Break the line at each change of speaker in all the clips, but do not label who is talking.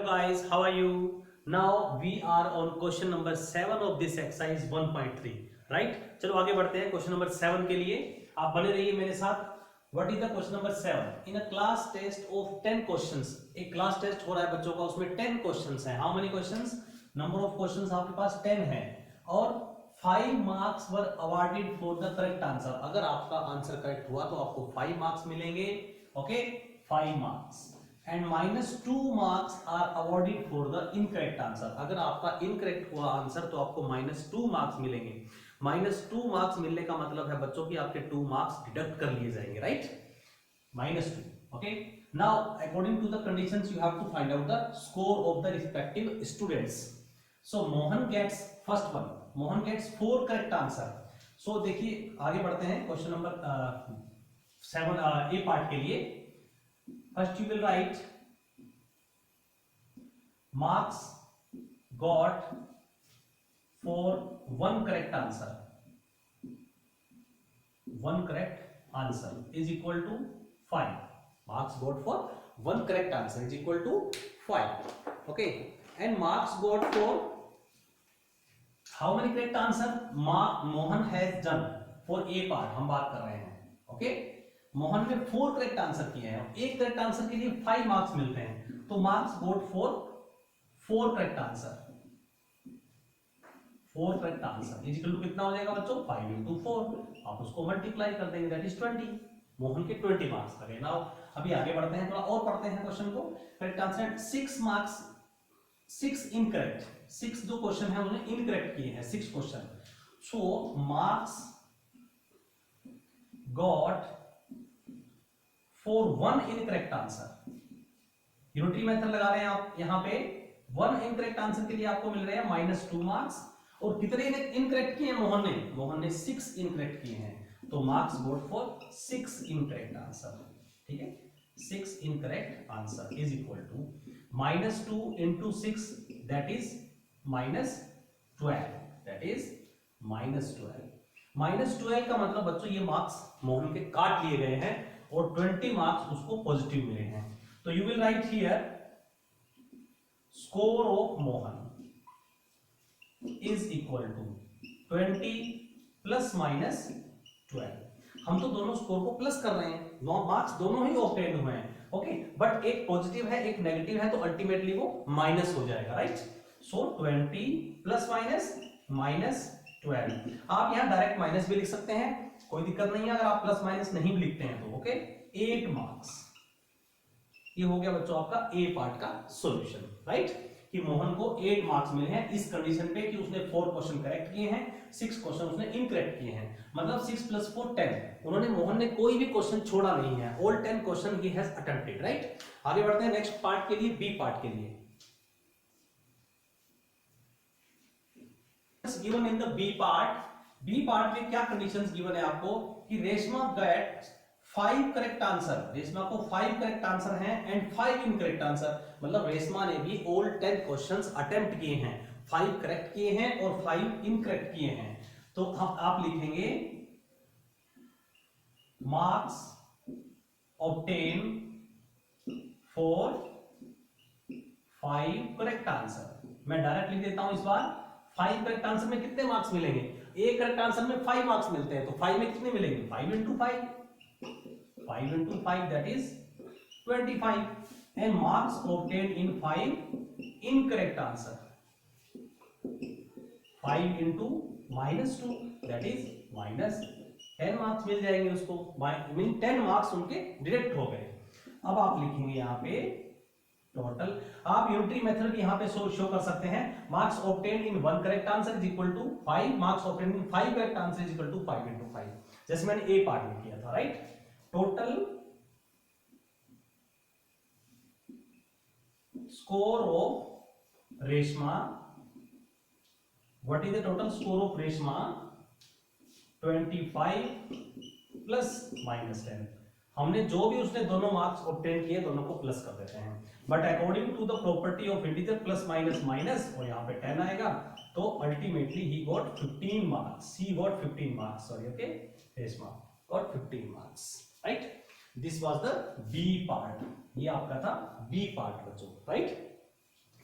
guys, how are you? Now we are on question number 7 of this exercise 1.3, right? चलो आगे बढ़ते हैं question number 7 के लिए। आप बने रहिए मेरे साथ। What is the question number 7? In a class test of 10 questions, एक क्लास टेस्ट हो रहा है बच्चों का, उसमें 10 क्वेश्चंस हैं। How many questions? Number of questions आपके पास 10 है और 5 marks were awarded for the correct answer. अगर आपका आंसर करेक्ट हुआ तो आपको 5 मार्क्स मिलेंगे। Okay, 5 marks and -2 marks are awarded for the incorrect answer. अगर आपका इनकरेक्ट हुआ आंसर तो आपको -2 मार्क्स मिलेंगे। -2 मार्क्स मिलने का मतलब है बच्चों की आपके 2 मार्क्स डिडक्ट कर लिए जाएंगे, right? -2। Okay, now according to the conditions you have to find out the score of the respective students. So Mohan gets first one, Mohan gets 4 correct answer. So देखिए आगे बढ़ते हैं क्वेश्चन नंबर 7 ए पार्ट के लिए। First you will write marks got for 1 correct answer. 1 correct answer is equal to 5. Marks got for 1 correct answer is equal to 5. Okay, and marks got for how many correct answer? Mohan has done for A part हम बात कर रहे हैं। Okay, Mohan ने 4 correct answer किए हैं। एक correct answer के लिए 5 मार्क्स मिलते हैं, तो marks got for 4 correct answer. 4 correct answer is equal to कितना हो जाएगा बच्चों? 5 into 4। आप उसको मल्टीप्लाई कर देंगे, दैट इज 20। मोहन के 20 मार्क्स लगे। नाउ अभी आगे बढ़ते हैं, थोड़ा और पढ़ते हैं क्वेश्चन को। Correct answer 6 marks, 6 incorrect. 6 जो क्वेश्चन है उन्होंने इनकरेक्ट किए हैं, 6 question. So marks got for 1 incorrect answer। Unitary method लगा रहे हैं आप यहाँ पे। 1 इनकरेक्ट आंसर के लिए आपको मिल रहे हैं -2 मार्क्स। और कितने इनकरेक्ट किए हैं मोहन ने 6 इनकरेक्ट किए हैं, तो marks got for 6 incorrect answer. ठीक है, 6 incorrect answer is equal to -2 into 6 that is -12, that is -12। -12 का मतलब बच्चों ये मार्क्स मोहन के काट लिए गए हैं और 20 मार्क्स उसको पॉजिटिव मिले हैं। तो you will write here score of Mohan is equal to 20 plus -12। हम तो दोनों स्कोर को प्लस कर रहे हैं, मार्क्स दोनों ही ऑब्टेन हुए हैं। ओके, बट एक पॉजिटिव है एक नेगेटिव है, तो अल्टीमेटली वो माइनस हो जाएगा, राइट? सो 20 प्लस -12। आप यहां डायरेक्ट माइनस भी लिख सकते हैं, कोई दिक्कत नहीं है अगर आप प्लस माइनस नहीं भी लिखते हैं तो। Okay, 8 marks. ये हो गया बच्चों आपका ए पार्ट का सॉल्यूशन, राइट? कि मोहन को 8 मार्क्स मिले हैं इस कंडीशन पे कि उसने 4 क्वेश्चन करेक्ट किए हैं, 6 क्वेश्चन उसने इनकरेक्ट किए हैं। मतलब 6 + 4 10। मोहन ने कोई भी क्वेश्चन छोड़ा नहीं है, all 10 question he has attempted, right? आगे बढ़ते हैं नेक्स्ट पार्ट के लिए, बी पार्ट के लिए। Given in the B part में क्या कंडीशंस गिवन है आपको कि Reshma get 5 correct answer. Reshma को 5 करेक्ट आंसर हैं एंड 5 इनकरेक्ट आंसर। मतलब रेशमा ने भी ऑल 10 क्वेश्चंस अटेम्प्ट किए हैं, 5 करेक्ट किए हैं और 5 इनकरेक्ट किए हैं। तो आप लिखेंगे marks obtain for 5 correct answer. मैं डायरेक्ट लिख देता हूं इस बार। 5 करेक्ट आंसर में कितने मार्क्स मिलेंगे? एक करेक्ट आंसर में 5 मार्क्स मिलते हैं, तो 5 में कितने मिलेंगे? 5 into 5, 5 into 5 that is 25। And marks obtain in 5 incorrect answer, 5 into -2 that is -10 marks मिल जाएंगे उसको। मीन 10 मार्क्स उनके डायरेक्ट हो गए। अब आप लिखेंगे यहाँ पे टोटल। आप यूनिटरी मेथड भी यहां पे शो कर सकते हैं। Marks obtain in 1 correct answer is equal to 5, marks obtain in 5 correct answer is equal to 5 into 5, जैसे मैंने ए पार्ट में किया था, right? Total score of Reshma, what is the total score of Reshma? 25 plus -10। हमने जो भी उसने दोनों मार्क्स ऑब्टेन किए दोनों को प्लस कर देते हैं, but according to the property of integer plus minus minus, और यहाँ पे 10 आएगा, तो ultimately he got 15 marks. He got 15 marks, sorry, okay, Reshma got 15 marks, right? This was the B part. ये आपका था बी पार्ट बच्चों, राइट?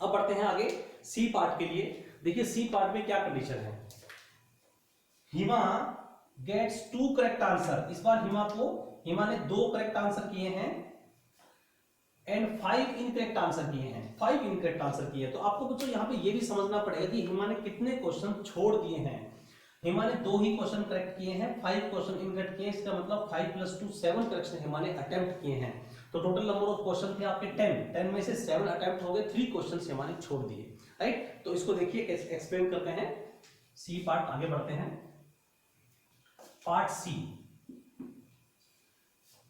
अब बढ़ते हैं आगे सी पार्ट के लिए। देखिए सी पार्ट में क्या कंडीशन है, हिमा गेट्स 2 करेक्ट आंसर। इस बार हिमा ने 2 करेक्ट आंसर किए हैं एंड 5 इनकरेक्ट आंसर किए हैं, 5 इनकरेक्ट आंसर किए। तो आपको बच्चों यहाँ पे ये भी समझना पड़ेगा कि हिमा ने कितने क्वेश्चन छोड़ दिए हैं। हिमा ने 2 ही क्वेश्चन करेक्ट किए हैं, 5 क्वेश्चन इनकरेक्ट किए, इसका मतलब 5 + 2 7 करेक्शन हिमा ने अटेम्प्ट किए हैं। तो टोटल नंबर ऑफ क्वेश्चन थे आपके 10 में से 7 अटेम्प्ट हो गए, 3 क्वेश्चन हिमा ने छोड़ दिए, राइट। तो इसको देखिए कैसे एक्सप्लेन करते हैं सी पार्ट। आगे बढ़ते हैं part C,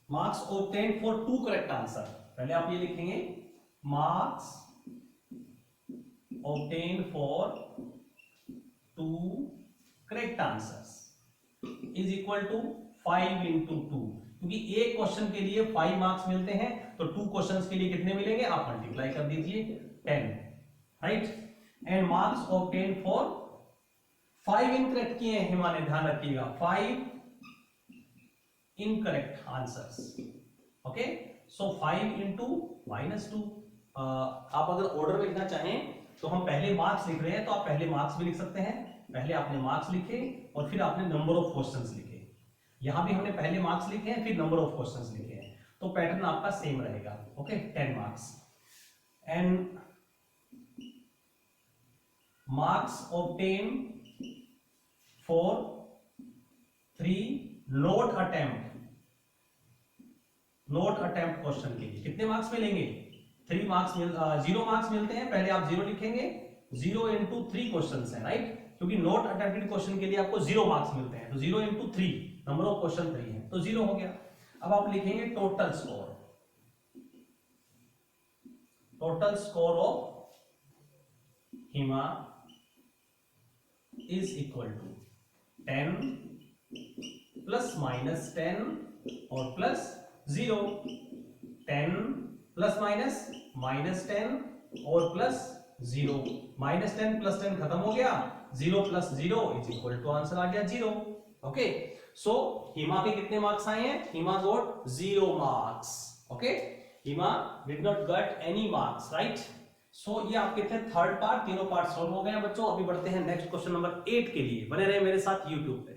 marks obtain for 2 correct answer. पहले आप ये लिखेंगे marks obtain for 2 correct answers is equal to 5 × 2, क्योंकि एक क्वेश्चन के लिए 5 मार्क्स मिलते हैं, तो 2 क्वेश्चंस के लिए कितने मिलेंगे, आप मल्टीप्लाई कर दीजिए 10, right. And marks obtain for 5 incorrect किए हैं हिमा ने, ध्यान रखिएगा 5 इनकरेक्ट आंसर्स, ओके। सो 5 × -2। आप अगर ऑर्डर में लिखना चाहें तो हम पहले मार्क्स लिख रहे हैं, तो आप पहले मार्क्स भी लिख सकते हैं। पहले आपने मार्क्स लिखे और फिर आपने नंबर ऑफ क्वेश्चंस लिखे। यहां भी हमने पहले मार्क्स लिखे हैं फिर नंबर ऑफ क्वेश्चंस लिखे हैं, तो पैटर्न आपका सेम रहेगा, okay. 10 marks and marks obtain for 3 note attempt question के लिए कितने मार्क्स मिलेंगे, 0 मार्क्स मिलते हैं। पहले आप 0 लिखेंगे, 0 × 3 क्वेश्चंस हैं, राइट, क्योंकि नोट अटेम्प्टेड क्वेश्चन के लिए आपको 0 मार्क्स मिलते हैं, तो 0 × 3, नंबर ऑफ क्वेश्चन 3 है, तो 0 हो गया। अब आप लिखेंगे total score of Hima is equal to 10 ± 10 और +0, 10 ± -10 और +0, -10 + 10 खत्म हो गया, 0 + 0 = आंसर आ गया 0, ओके। सो हिमा के कितने मार्क्स आए हैं, Hima got 0 marks, okay. Hima did not get any marks, right. So ये आपके थे थर्ड पार्ट, तीनों पार्ट सॉल्व हो गए हैं बच्चों। अभी बढ़ते हैं नेक्स्ट क्वेश्चन नंबर 8 के लिए, बने रहे मेरे साथ यूट्यूब पे।